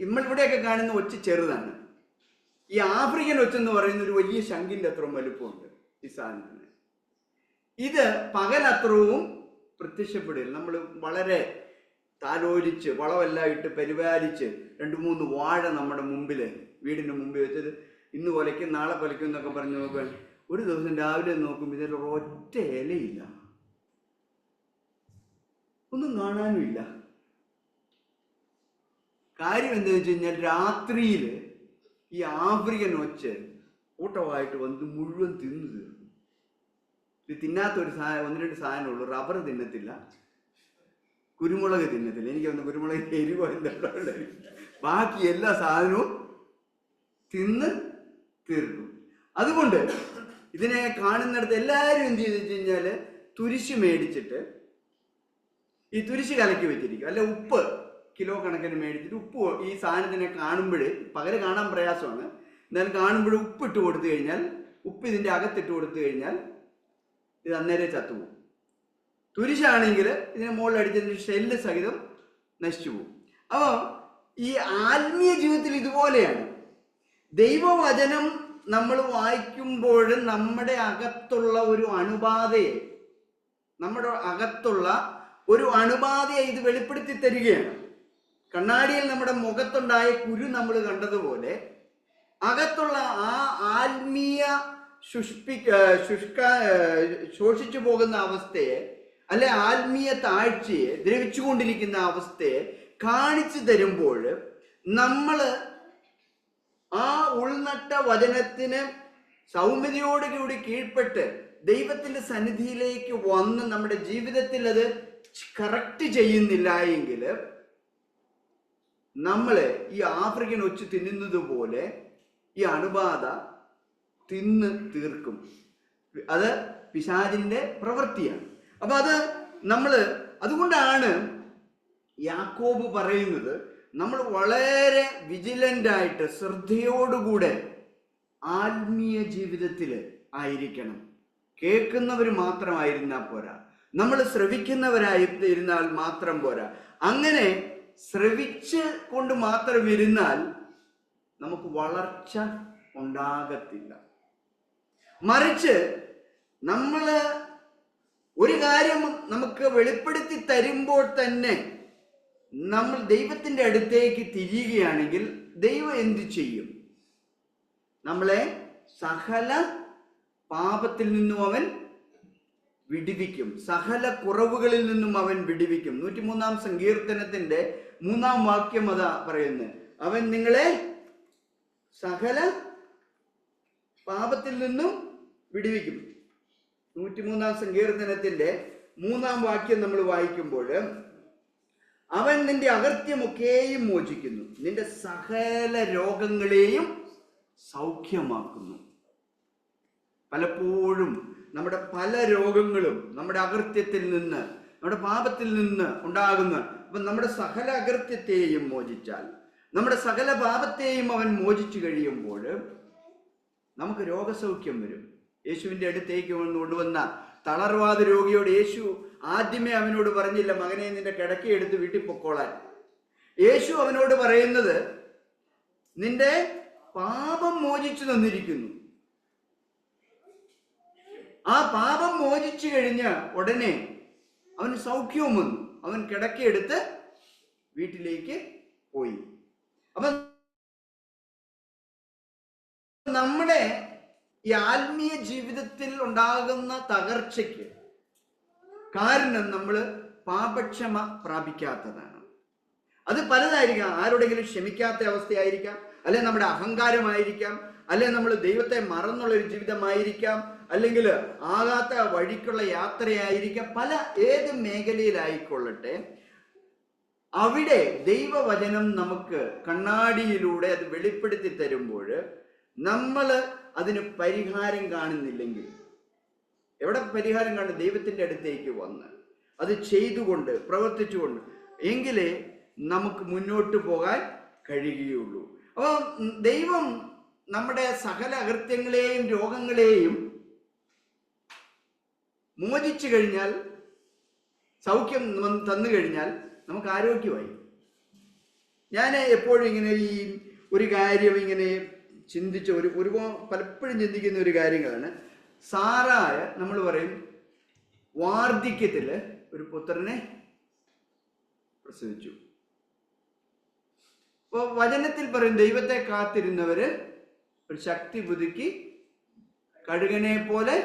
നമ്മളിവിടെയൊക്കെ കാണുന്ന ഒച്ച ചെറുതാണ്. ഈ ആഫ്രിക്കൻ ഒച്ചെന്ന് പറയുന്ന ഒരു വലിയ ശംഖിന്റെ അത്രയും വലുപ്പമുണ്ട് ഈ സാധനത്തിന്. ഇത് പകലത്രവും പ്രത്യക്ഷപ്പെടില്ല. നമ്മൾ വളരെ താലോലിച്ച് വളമെല്ലാം ഇട്ട് പരിപാലിച്ച് 2-3 വാഴ നമ്മുടെ മുമ്പിൽ, വീടിന്റെ മുമ്പിൽ വെച്ചത് ഇന്ന് കൊലയ്ക്കും നാളെ കൊലയ്ക്കും എന്നൊക്കെ പറഞ്ഞ് നോക്കാൻ, ഒരു ദിവസം രാവിലെ നോക്കുമ്പോൾ ഇതിൽ ഒറ്റ ഇലയില്ല, ഒന്നും കാണാനും ഇല്ല. കാര്യം എന്താ വെച്ച് കഴിഞ്ഞാൽ, രാത്രിയിൽ ഈ ആഫ്രിക്കൻ ഒച്ച കൂട്ടമായിട്ട് വന്ന് മുഴുവൻ തിന്നു തീർക്കും. ഇത് തിന്നാത്തൊരു 1-2 സാധനമുള്ളൂ. റബ്ബർ തിന്നത്തില്ല, കുരുമുളക് തിന്നത്തില്ല. എനിക്ക് വന്ന് കുരുമുളക് എരിവോ എന്താണ്, ബാക്കി എല്ലാ സാധനവും തിന്ന് തീർക്കും. അതുകൊണ്ട് ഇതിനെ കാണുന്നിടത്ത് എല്ലാവരും എന്ത് ചെയ്ത് വെച്ച് കഴിഞ്ഞാൽ, തുരിശ് മേടിച്ചിട്ട് ഈ തുരിശ് കലക്കി വെച്ചിരിക്കും. അല്ല, ഉപ്പ് കിലോ കണക്കിന് മേടിച്ചിട്ട് ഉപ്പ് ഈ സാധനത്തിനെ കാണുമ്പോൾ, പകല് കാണാൻ പ്രയാസമാണ്, എന്നാലും കാണുമ്പോൾ ഉപ്പിട്ട് കൊടുത്തു കഴിഞ്ഞാൽ, ഉപ്പ് ഇതിൻ്റെ അകത്തിട്ട് കൊടുത്തു കഴിഞ്ഞാൽ ഇത് അന്നേരം ചത്തുപോകും. തുരിശാണെങ്കിൽ ഇതിനെ മുകളിൽ അടിച്ചതിന് ഷെല്ല് സഹിതം നശിച്ചു പോകും. അപ്പോൾ ഈ ആത്മീയ ജീവിതത്തിൽ ഇതുപോലെയാണ്. ദൈവവചനം നമ്മൾ വായിക്കുമ്പോൾ നമ്മുടെ അകത്തുള്ള ഒരു അണുബാധയെ, ഇത് വെളിപ്പെടുത്തി തരികയാണ്. കണ്ണാടിയിൽ നമ്മുടെ മുഖത്തുണ്ടായ കുരു നമ്മൾ കണ്ടതുപോലെ അകത്തുള്ള ആ ആത്മീയ ശോഷിച്ചു പോകുന്ന അവസ്ഥയെ, അല്ലെ ആത്മീയ താഴ്ചയെ, ദ്രവിച്ചുകൊണ്ടിരിക്കുന്ന അവസ്ഥയെ കാണിച്ചു തരുമ്പോൾ നമ്മൾ ആ ഉൾനട്ട വചനത്തിന് സൗമ്യതയോടുകൂടി കീഴ്പ്പെട്ട് ദൈവത്തിന്റെ സന്നിധിയിലേക്ക് വന്ന് നമ്മുടെ ജീവിതത്തിൽ അത് കറക്റ്റ് ചെയ്യുന്നില്ല എങ്കിൽ നമ്മള് ഈ ആഫ്രിക്കൻ ഒച്ച് തിന്നുന്നത് പോലെ ഈ അണുബാധ തിന്ന് തീർക്കും. അത് പിശാചിന്റെ പ്രവൃത്തിയാണ്. അപ്പൊ അതുകൊണ്ടാണ് യാക്കോബ് പറയുന്നത്, നമ്മൾ വളരെ വിജിലന്റ് ആയിട്ട് ശ്രദ്ധയോടുകൂടെ ആത്മീയ ജീവിതത്തിൽ ആയിരിക്കണം. കേൾക്കുന്നവർ മാത്രമായിരുന്നാൽ പോരാ, നമ്മൾ ശ്രവിക്കുന്നവരായിരുന്നാൽ മാത്രം പോരാ. അങ്ങനെ ശ്രവിച്ച് കൊണ്ട് മാത്രം ഇരുന്നാൽ നമുക്ക് വളർച്ച ഉണ്ടാകത്തില്ല. മറിച്ച് ഒരു കാര്യം നമുക്ക് വെളിപ്പെടുത്തി തരുമ്പോൾ തന്നെ നമ്മൾ ദൈവത്തിന്റെ അടുത്തേക്ക് തിരിയുകയാണെങ്കിൽ ദൈവം എന്ത് ചെയ്യും? നമ്മളെ സകല പാപത്തിൽ നിന്നും അവൻ വിടുവിക്കും, സകല കുറവുകളിൽ നിന്നും അവൻ വിടുവിക്കും. 103-ാം സങ്കീർത്തനത്തിന്റെ 3-ാം വാക്യം അതാ പറയുന്നത്, അവൻ നിങ്ങളെ സകല പാപത്തിൽ നിന്നും വിടുവിക്കും. 103-ാം സങ്കീർത്തനത്തിന്റെ 3-ാം വാക്യം നമ്മൾ വായിക്കുമ്പോൾ, അവൻ നിന്റെ അകർത്യമൊക്കെയും മോചിക്കുന്നു, നിന്റെ സകല രോഗങ്ങളെയും സൗഖ്യമാക്കുന്നു. പലപ്പോഴും നമ്മുടെ പല രോഗങ്ങളും നമ്മുടെ അകൃത്യത്തിൽ നിന്ന്, നമ്മുടെ പാപത്തിൽ നിന്ന് ഉണ്ടാകുന്ന, അപ്പൊ നമ്മുടെ സകല അകൃത്യത്തെയും മോചിച്ചാൽ, നമ്മുടെ സകല പാപത്തെയും അവൻ മോചിച്ചു കഴിയുമ്പോൾ നമുക്ക് രോഗസൗഖ്യം വരും. യേശുവിന്റെ അടുത്തേക്ക് കൊണ്ടുവന്ന തളർവാദ രോഗിയോട് യേശു ആദ്യമേ അവനോട് പറഞ്ഞില്ല, മകനെ നിന്റെ കിടക്കയെടുത്ത് വീട്ടിൽ പൊക്കോളാൻ. യേശു അവനോട് പറയുന്നത്, നിന്റെ പാപം മോചിച്ചു തന്നിരിക്കുന്നു. ആ പാപം മോചിച്ചു കഴിഞ്ഞ ഉടനെ അവന് സൗഖ്യവും വന്നു. അവൻ കിടക്കയെടുത്ത് വീട്ടിലേക്ക് പോയി. അപ്പൊ നമ്മുടെ ഈ ആത്മീയ ജീവിതത്തിൽ ഉണ്ടാകുന്ന തകർച്ചയ്ക്ക് കാരണം നമ്മൾ പാപക്ഷമ പ്രാപിക്കാത്തതാണ്. അത് പലതായിരിക്കാം. ആരോടെങ്കിലും ക്ഷമിക്കാത്ത അവസ്ഥയായിരിക്കാം, അല്ലെ നമ്മുടെ അഹങ്കാരമായിരിക്കാം, അല്ലെ നമ്മൾ ദൈവത്തെ മറന്നുള്ളൊരു ജീവിതമായിരിക്കാം, അല്ലെങ്കിൽ ആകാത്ത വഴിക്കുള്ള യാത്രയായിരിക്കാം. ഏത് മേഖലയിലായിക്കൊള്ളട്ടെ, അവിടെ ദൈവവചനം നമുക്ക് കണ്ണാടിയിലൂടെ അത് വെളിപ്പെടുത്തി തരുമ്പോൾ നമ്മൾ അതിന് പരിഹാരം കാണുന്നില്ലെങ്കിൽ, എവിടെ പരിഹാരം കാണും? ദൈവത്തിൻ്റെ അടുത്തേക്ക് വന്ന് അത് ചെയ്തുകൊണ്ട് പ്രവർത്തിച്ചുകൊണ്ട് എങ്കിലേ നമുക്ക് മുന്നോട്ട് പോകാൻ കഴിയുകയുള്ളൂ. അപ്പോൾ ദൈവം നമ്മുടെ സകല അകൃത്യങ്ങളെയും രോഗങ്ങളെയും മോചിച്ചു കഴിഞ്ഞാൽ, സൗഖ്യം തന്നു കഴിഞ്ഞാൽ നമുക്ക് ആരോഗ്യമായി. ഞാൻ എപ്പോഴും ഇങ്ങനെ ഈ ഒരു കാര്യം ഇങ്ങനെ ചിന്തിച്ച പലപ്പോഴും ചിന്തിക്കുന്ന ഒരു കാര്യങ്ങളാണ്. സാറായ നമ്മൾ പറയും വാർദ്ധക്യത്തിൽ ഒരു പുത്രനെ പ്രസവിച്ചു. അപ്പോൾ വചനത്തിൽ പറയും ദൈവത്തെ കാത്തിരുന്നവര് ഒരു ശക്തി പുതുക്കി കഴുകനെ പോലെ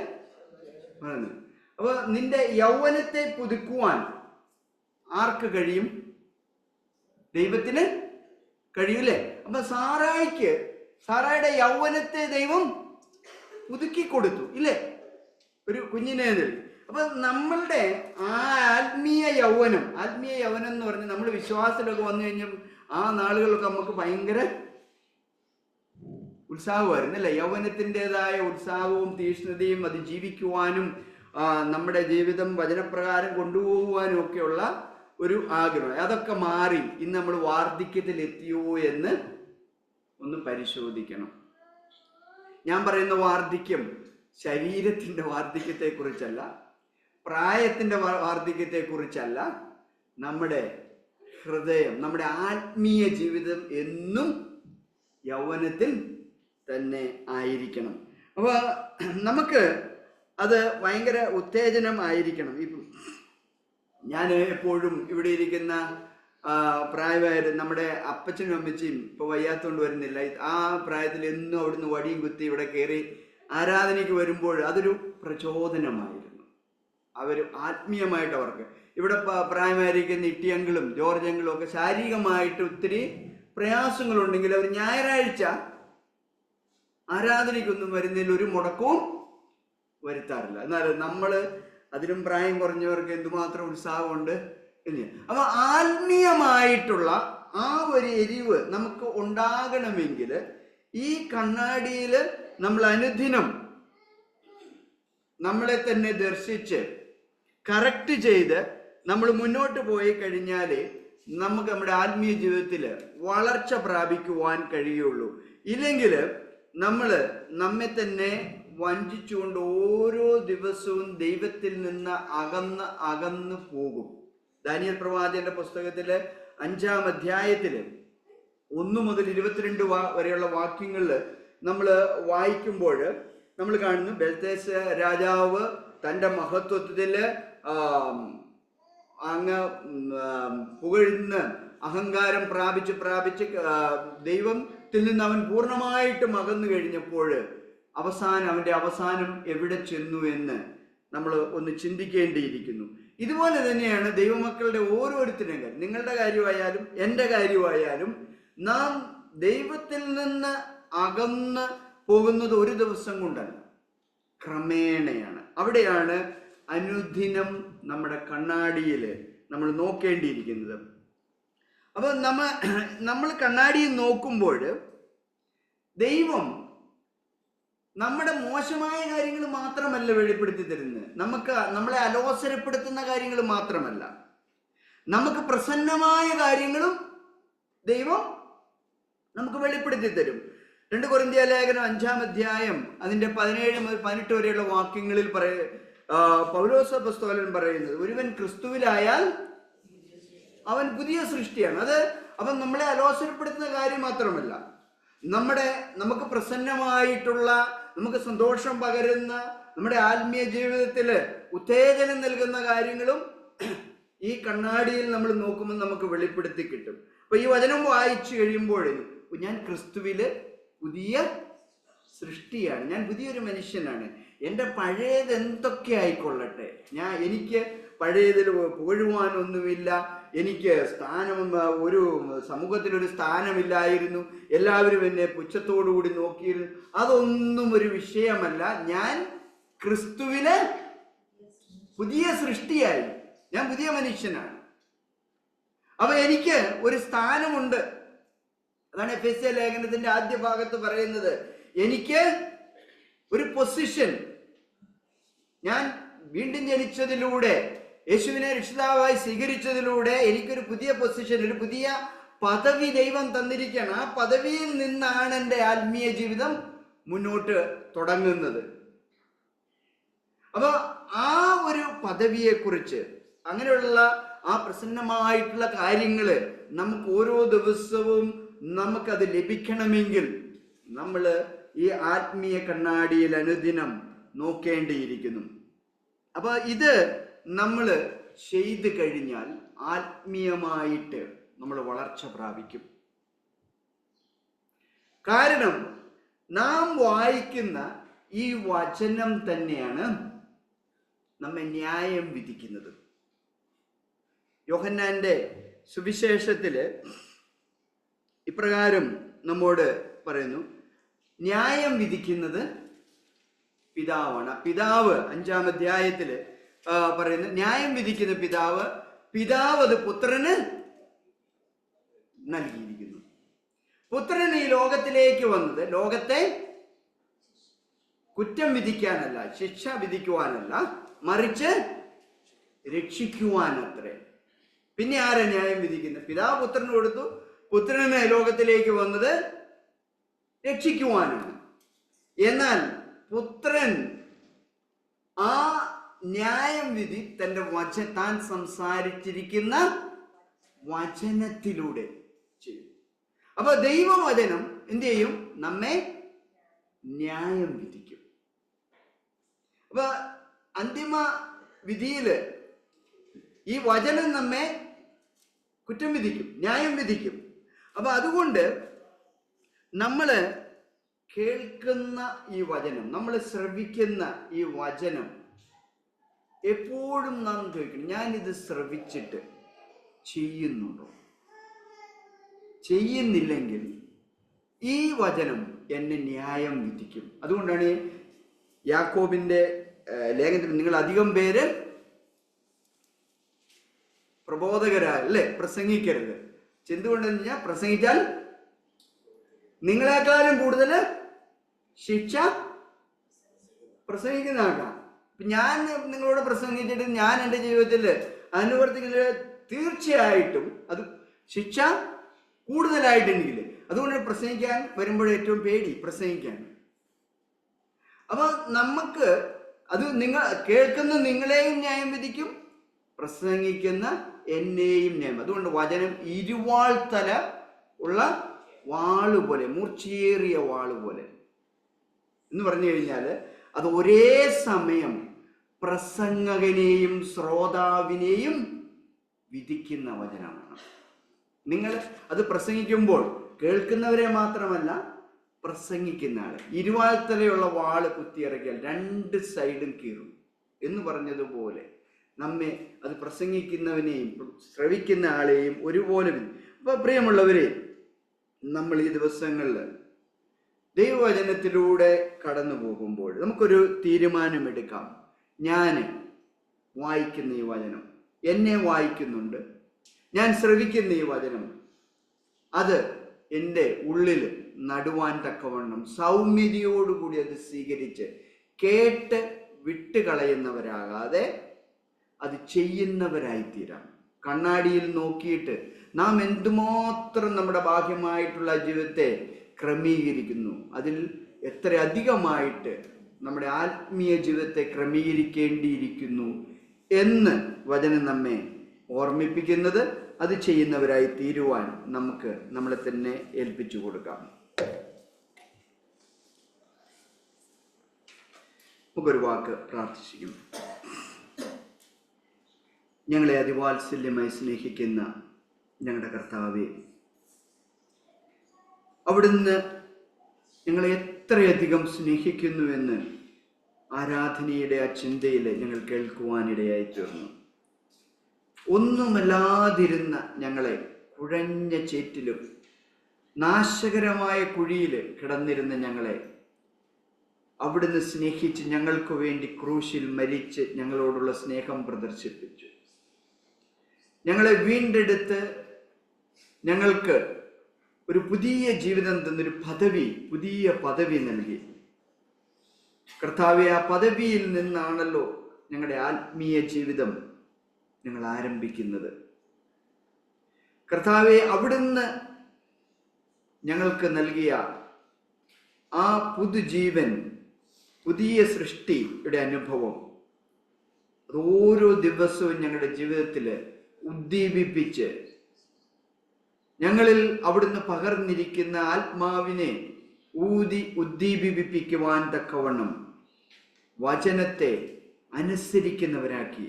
വളർന്നു. അപ്പൊ നിന്റെ യൗവനത്തെ പുതുക്കുവാൻ ആർക്ക് കഴിയും? ദൈവത്തിന് കഴിയൂലേ? അപ്പൊ സാറായുടെ യൗവനത്തെ ദൈവം പുതുക്കി കൊടുത്തു ഇല്ലേ? ഒരു കുഞ്ഞിനെ നൽകി. അപ്പൊ നമ്മളുടെ ആ ആത്മീയ യൗവനം എന്ന് പറഞ്ഞാൽ നമ്മൾ വിശ്വാസത്തിലൊക്കെ വന്നു കഴിഞ്ഞാൽ ആ നാളുകളൊക്കെ നമുക്ക് ഭയങ്കര ഉത്സാഹമായിരുന്നു അല്ലേ? യൗവനത്തിൻ്റെതായ ഉത്സാഹവും തീഷ്ണതയും അത് ജീവിക്കുവാനും നമ്മുടെ ജീവിതം വചനപ്രകാരം കൊണ്ടുപോകുവാനും ഒക്കെയുള്ള ഒരു ആഗ്രഹം. അതൊക്കെ മാറി ഇന്ന് നമ്മൾ വാർദ്ധക്യത്തിൽ എത്തിയോ എന്ന് ഒന്ന് പരിശോധിക്കണം. ഞാൻ പറയുന്ന വാർദ്ധക്യം ശരീരത്തിൻ്റെ വാർദ്ധക്യത്തെ കുറിച്ചല്ല, പ്രായത്തിൻ്റെ വാർദ്ധക്യത്തെ കുറിച്ചല്ല. നമ്മുടെ ഹൃദയം, നമ്മുടെ ആത്മീയ ജീവിതം എന്നും യൗവനത്തിൽ തന്നെ ആയിരിക്കണം. അപ്പോൾ നമുക്ക് അത് ഭയങ്കര ഉത്തേജനം ആയിരിക്കണം. ഇപ്പം ഞാൻ എപ്പോഴും ഇവിടെ ഇരിക്കുന്ന പ്രായമായത് നമ്മുടെ അപ്പച്ചനും അമ്മച്ചിയും ഇപ്പോൾ വയ്യാത്തോണ്ട് വരുന്നില്ല. ആ പ്രായത്തിൽ എന്നും അവിടുന്ന് വടിയും കുത്തി ഇവിടെ കയറി ആരാധനയ്ക്ക് വരുമ്പോൾ അതൊരു പ്രചോദനമായിരുന്നു. അവർ ആത്മീയമായിട്ട് അവർക്ക് ഇവിടെ പ്രായമായിരിക്കുന്ന ഇട്ടിയങ്കളും ജോർജങ്ങളും ഒക്കെ ശാരീരികമായിട്ട് ഒത്തിരി പ്രയാസങ്ങളുണ്ടെങ്കിൽ അവർ ഞായറാഴ്ച ആരാധനയ്ക്കൊന്നും വരുന്നതിൽ ഒരു മുടക്കവും വരുത്താറില്ല. എന്നാൽ നമ്മൾ അതിലും പ്രായം കുറഞ്ഞവർക്ക് എന്തുമാത്രം ഉത്സാഹമുണ്ട് എന്ന്. അപ്പൊ ആത്മീയമായിട്ടുള്ള ആ ഒരു എരിവ് നമുക്ക് ഉണ്ടാകണമെങ്കിൽ ഈ കണ്ണാടിയിൽ നമ്മൾ അനുദിനം നമ്മളെ തന്നെ ദർശിച്ച് കറക്റ്റ് ചെയ്ത് നമ്മൾ മുന്നോട്ട് പോയി കഴിഞ്ഞാൽ നമുക്ക് നമ്മുടെ ആത്മീയ ജീവിതത്തിൽ വളർച്ച പ്രാപിക്കുവാൻ കഴിയുള്ളൂ. ഇല്ലെങ്കിൽ നമ്മൾ നമ്മെ തന്നെ വഞ്ചിച്ചുകൊണ്ട് ഓരോ ദിവസവും ദൈവത്തിൽ നിന്ന് അകന്ന് പോകും. ദാനിയേൽ പ്രവാചകന്റെ പുസ്തകത്തിലെ 5-ാം അധ്യായത്തില് 1 മുതൽ 22 വരെയുള്ള വാക്യങ്ങളിൽ നമ്മൾ വായിക്കുമ്പോൾ നമ്മൾ കാണുന്നു, ബെൽത്തേസ് രാജാവ് തൻ്റെ മഹത്വത്തില് അങ്ങ് പുകഴ്ന്ന് അഹങ്കാരം പ്രാപിച്ച് ദൈവത്തിൽ നിന്ന് അവൻ പൂർണ്ണമായിട്ടും അകന്നു കഴിഞ്ഞപ്പോൾ അവന്റെ അവസാനം എവിടെ ചെന്നു എന്ന് നമ്മൾ ഒന്ന് ചിന്തിക്കേണ്ടിയിരിക്കുന്നു. ഇതുപോലെ തന്നെയാണ് ദൈവമക്കളുടെ ഓരോരുത്തരും, നിങ്ങളുടെ കാര്യമായാലും എൻ്റെ കാര്യമായാലും, നാം ദൈവത്തിൽ നിന്ന് അകന്ന് പോകുന്നത് ഒരു ദിവസം കൊണ്ടല്ല, ക്രമേണയാണ്. അവിടെയാണ് അനുദിനം നമ്മുടെ കണ്ണാടിയിൽ നമ്മൾ നോക്കേണ്ടിയിരിക്കുന്നത്. അപ്പൊ നമ്മൾ കണ്ണാടിയിൽ നോക്കുമ്പോൾ ദൈവം നമ്മുടെ മോശമായ കാര്യങ്ങൾ മാത്രമല്ല വെളിപ്പെടുത്തി തരുന്നത്, നമ്മളെ അലോസരപ്പെടുത്തുന്ന കാര്യങ്ങൾ മാത്രമല്ല, നമുക്ക് പ്രസന്നമായ കാര്യങ്ങളും ദൈവം നമുക്ക് വെളിപ്പെടുത്തി തരും. 2 കൊരിന്ത്യ ലേഖനം 5-ാം അധ്യായം അതിന്റെ 17 മുതൽ 18 വരെയുള്ള വാക്യങ്ങളിൽ പൗലോസ് അപ്പോസ്തലൻ പറയുന്നത്, ഒരുവൻ ക്രിസ്തുവിലായാൽ അവൻ പുതിയ സൃഷ്ടിയാണ്. അവൻ നമ്മളെ അലോസരപ്പെടുത്തുന്ന കാര്യം മാത്രമല്ല, നമുക്ക് പ്രസന്നമായിട്ടുള്ള, നമുക്ക് സന്തോഷം പകരുന്ന, നമ്മുടെ ആത്മീയ ജീവിതത്തിൽ ഉത്തേജനം നൽകുന്ന കാര്യങ്ങളും ഈ കണ്ണാടിയിൽ നമ്മൾ നോക്കുമ്പോൾ നമുക്ക് വെളിപ്പെടുത്തി കിട്ടും. അപ്പൊ ഈ വചനം വായിച്ചു കഴിയുമ്പോൾ ഞാൻ ക്രിസ്തുവില് പുതിയ സൃഷ്ടിയാണ്, ഞാൻ പുതിയൊരു മനുഷ്യനാണ്, എൻ്റെ പഴയത് എന്തൊക്കെ ആയിക്കൊള്ളട്ടെ, എനിക്ക് പഴയതിൽ പുകഴുവാനൊന്നുമില്ല, എനിക്ക് ഒരു സമൂഹത്തിലൊരു സ്ഥാനമില്ലായിരുന്നു, എല്ലാവരും എന്നെ പുച്ഛത്തോടുകൂടി നോക്കിയിരുന്നു, അതൊന്നും ഒരു വിഷയമല്ല. ഞാൻ ക്രിസ്തുവിലെ പുതിയ സൃഷ്ടിയായി, ഞാൻ പുതിയ മനുഷ്യനാണ്. അപ്പൊ എനിക്ക് ഒരു സ്ഥാനമുണ്ട്. അതാണ് എഫെസ്യ ലേഖനത്തിന്റെ ആദ്യ ഭാഗത്ത് പറയുന്നത്. എനിക്ക് ഒരു പൊസിഷൻ, ഞാൻ വീണ്ടും ജനിച്ചതിലൂടെ, യേശുവിനെ രക്ഷിതാവായി സ്വീകരിച്ചതിലൂടെ എനിക്കൊരു പുതിയ പൊസിഷൻ, ഒരു പുതിയ പദവി ദൈവം തന്നിരിക്കുകയാണ്. ആ പദവിയിൽ നിന്നാണ് എൻ്റെ ആത്മീയ ജീവിതം മുന്നോട്ട് തുടങ്ങുന്നത്. അപ്പൊ ആ ഒരു പദവിയെക്കുറിച്ച്, അങ്ങനെയുള്ള ആ പ്രസന്നമായിട്ടുള്ള കാര്യങ്ങൾ നമുക്ക് ഓരോ ദിവസവും നമുക്കത് ലഭിക്കണമെങ്കിൽ നമ്മൾ ഈ ആത്മീയ കണ്ണാടിയിൽ അനുദിനം നോക്കേണ്ടിയിരിക്കുന്നു. അപ്പൊ ഇത് നമ്മൾ ചെയ്തു കഴിഞ്ഞാൽ ആത്മീയമായിട്ട് നമ്മൾ വളർച്ച പ്രാപിക്കും. കാരണം നാം വായിക്കുന്ന ഈ വചനം തന്നെയാണ് നമ്മെ ന്യായം വിധിക്കുന്നത്. യോഹന്നാന്റെ സുവിശേഷത്തില് ഇപ്രകാരം നമ്മോട് പറയുന്നു, ന്യായം വിധിക്കുന്നത് പിതാവാണ്. പിതാവ് 5-ാം അധ്യായത്തില് പറയുന്നു, ന്യായം വിധിക്കുന്ന പിതാവ്, പിതാവ് അത് പുത്രന് നൽകിയിരിക്കുന്നു. പുത്രൻ ഈ ലോകത്തിലേക്ക് വന്നത് ലോകത്തെ കുറ്റം വിധിക്കാനല്ല, ശിക്ഷ വിധിക്കുവാനല്ല, മറിച്ച് രക്ഷിക്കുവാനത്രേ. പിന്നെ ആരാ ന്യായം വിധിക്കുന്നത്? പിതാവ് പുത്രന് കൊടുത്തു. പുത്രന് ലോകത്തിലേക്ക് വന്നത് രക്ഷിക്കുവാനാണ്. എന്നാൽ പുത്രൻ ആ ന്യായം വിധി തന്റെ താൻ സംസാരിച്ചിരിക്കുന്ന വചനത്തിലൂടെ ചെയ്യും. അപ്പൊ ദൈവവചനം എന്ത് ചെയ്യും? നമ്മെ ന്യായം വിധിക്കും. അപ്പൊ അന്തിമ വിധിയില് ഈ വചനം നമ്മെ കുറ്റം വിധിക്കും, ന്യായം വിധിക്കും. അപ്പൊ അതുകൊണ്ട് നമ്മൾ കേൾക്കുന്ന ഈ വചനം, നമ്മൾ ശ്രവിക്കുന്ന ഈ വചനം എപ്പോഴും നാം ചോദിക്കണം, ഞാനിത് ശ്രവിച്ചിട്ട് ചെയ്യുന്നുണ്ടോ? ചെയ്യുന്നില്ലെങ്കിൽ ഈ വചനം എന്നെ ന്യായം വിധിക്കും. അതുകൊണ്ടാണ് യാക്കോബിന്റെ ലേഖനത്തിൽ നിങ്ങൾ അധികം പേര് പ്രബോധകരല്ലേ, പ്രസംഗിക്കരുത്. എന്തുകൊണ്ടെന്ന് കഴിഞ്ഞാൽ പ്രസംഗിച്ചാൽ നിങ്ങളെക്കാളും കൂടുതൽ ശിക്ഷ പ്രസംഗിക്കുന്ന ആൾക്കാർ. ഞാൻ നിങ്ങളോട് പ്രസംഗിച്ചിട്ട് ഞാൻ എൻ്റെ ജീവിതത്തിൽ അനുവർത്തിക്കുന്നത് തീർച്ചയായിട്ടും അത് ശിക്ഷ കൂടുതലായിട്ടുണ്ടെങ്കിൽ, അതുകൊണ്ട് പ്രസംഗിക്കാൻ വരുമ്പോൾ ഏറ്റവും പേടി പ്രസംഗിക്കാൻ. അപ്പൊ നമുക്ക് അത് നിങ്ങൾ കേൾക്കുന്ന നിങ്ങളെയും ന്യായം വിധിക്കും, പ്രസംഗിക്കുന്ന എന്നെയും ന്യായം. അതുകൊണ്ട് വചനം ഇരുവാൾ തല ഉള്ള വാളുപോലെ, മൂർച്ചയേറിയ വാളുപോലെ എന്ന് പറഞ്ഞു കഴിഞ്ഞാൽ അത് ഒരേ സമയം പ്രസംഗകനെയും ശ്രോതാവിനെയും വിധിക്കുന്ന വചനമാണ്. നിങ്ങൾ അത് പ്രസംഗിക്കുമ്പോൾ കേൾക്കുന്നവരെ മാത്രമല്ല, പ്രസംഗിക്കുന്ന ആള്. ഇരുവാൾത്തലയുള്ള വാള് കുത്തിയിറക്കിയാൽ 2 സൈഡും കീറും എന്ന് പറഞ്ഞതുപോലെ നമ്മെ അത് പ്രസംഗിക്കുന്നവനെയും ശ്രവിക്കുന്ന ആളെയും ഒരുപോലെ. അപ്പൊ പ്രിയമുള്ളവരെ, നമ്മൾ ഈ ദിവസങ്ങളിൽ ദൈവവചനത്തിലൂടെ കടന്നു പോകുമ്പോൾ നമുക്കൊരു തീരുമാനമെടുക്കാം. ഞാൻ വായിക്കുന്ന ഈ വചനം എന്നെ വായിക്കുന്നുണ്ട്, ഞാൻ ശ്രവിക്കുന്ന ഈ വചനം അത് എൻ്റെ ഉള്ളിൽ നടുവാൻ തക്കവണ്ണം സൗമ്യതയോടുകൂടി അത് സ്വീകരിച്ച് കേട്ട് വിട്ടുകളയുന്നവരാകാതെ അത് ചെയ്യുന്നവരായിത്തീരാം. കണ്ണാടിയിൽ നോക്കിയിട്ട് നാം എന്തുമാത്രം നമ്മുടെ ബാഹ്യമായിട്ടുള്ള ജീവിതത്തെ ക്രമീകരിക്കുന്നു, അതിൽ എത്ര അധികമായിട്ട് നമ്മുടെ ആത്മീയ ജീവിതത്തെ ക്രമീകരിക്കേണ്ടിയിരിക്കുന്നു എന്ന് വചനം നമ്മെ ഓർമ്മിപ്പിക്കുന്നത്. അത് ചെയ്യുന്നവരായി തീരുവാൻ നമുക്ക് നമ്മളെ തന്നെ ഏൽപ്പിച്ചു കൊടുക്കാം. നമുക്കൊരു വാക്ക് പ്രാർത്ഥിക്കും. ഞങ്ങളെ അതിവാത്സല്യമായി സ്നേഹിക്കുന്ന ഞങ്ങളുടെ കർത്താവേ, അവിടുന്ന് ഞങ്ങളെ എത്രയധികം സ്നേഹിക്കുന്നുവെന്ന് ആരാധനയുടെ ആ ചിന്തയിൽ ഞങ്ങൾ കേൾക്കുവാനിടയായി തീർന്നു. ഒന്നുമല്ലാതിരുന്ന ഞങ്ങളെ കുഴഞ്ഞ ചേറ്റിലും നാശകരമായ കുഴിയിൽ കിടന്നിരുന്ന ഞങ്ങളെ അവിടുന്ന് സ്നേഹിച്ച് ഞങ്ങൾക്ക് വേണ്ടി ക്രൂശിൽ മരിച്ച് ഞങ്ങളോടുള്ള സ്നേഹം പ്രദർശിപ്പിച്ചു. ഞങ്ങളെ വീണ്ടെടുത്ത് ഞങ്ങൾക്ക് ഒരു പുതിയ ജീവിതം തന്നൊരു പുതിയ പദവി നൽകി. കർത്താവെ, ആ പദവിയിൽ നിന്നാണല്ലോ ഞങ്ങളുടെ ആത്മീയ ജീവിതം ഞങ്ങൾ ആരംഭിക്കുന്നത്. കർത്താവെ, അവിടുന്ന് ഞങ്ങൾക്ക് നൽകിയ ആ പുതുജീവൻ, പുതിയ സൃഷ്ടിയുടെ അനുഭവം അത് ഓരോ ദിവസവും ഞങ്ങളുടെ ജീവിതത്തിൽ ഉദ്ദീപിപ്പിച്ച് ഞങ്ങളിൽ അവിടുന്ന് പകർന്നിരിക്കുന്ന ആത്മാവിനെ ഉദ്ദീപിപ്പിക്കുവാൻ തക്കവണ്ണം വചനത്തെ അനുസരിക്കുന്നവരാക്കി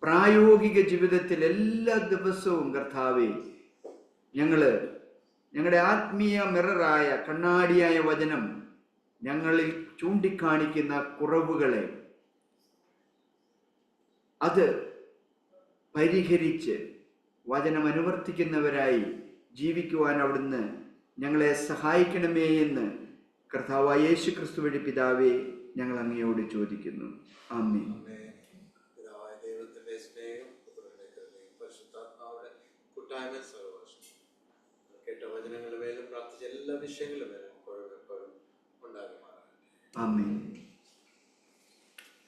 പ്രായോഗിക ജീവിതത്തിൽ എല്ലാ ദിവസവും കർത്താവെ ഞങ്ങളുടെ ആത്മീയ മിററായ കണ്ണാടിയായ വചനം ഞങ്ങളിൽ ചൂണ്ടിക്കാണിക്കുന്ന കുറവുകളെ അത് പരിഹരിച്ച് വചനം അനുവർത്തിക്കുന്നവരായി ജീവിക്കുവാൻ അവിടുന്ന് ഞങ്ങളെ സഹായിക്കണമേ എന്ന് കർത്താവായ യേശു ക്രിസ്തു വഴി പിതാവേ ഞങ്ങൾ അങ്ങയോട് ചോദിക്കുന്നു. ആമേൻ. ദൈവത്തിന്റെ സ്നേഹം, പരിശുദ്ധാത്മാവുടെ കൂട്ടായ്മ, സഹവാസം കേട്ട വചനങ്ങളുടെ മേലും പ്രാർത്ഥിച്ച എല്ലാ വിഷയങ്ങളും മേലും എപ്പോഴും ഉണ്ടാകുമാറാകട്ടെ. ആമേൻ.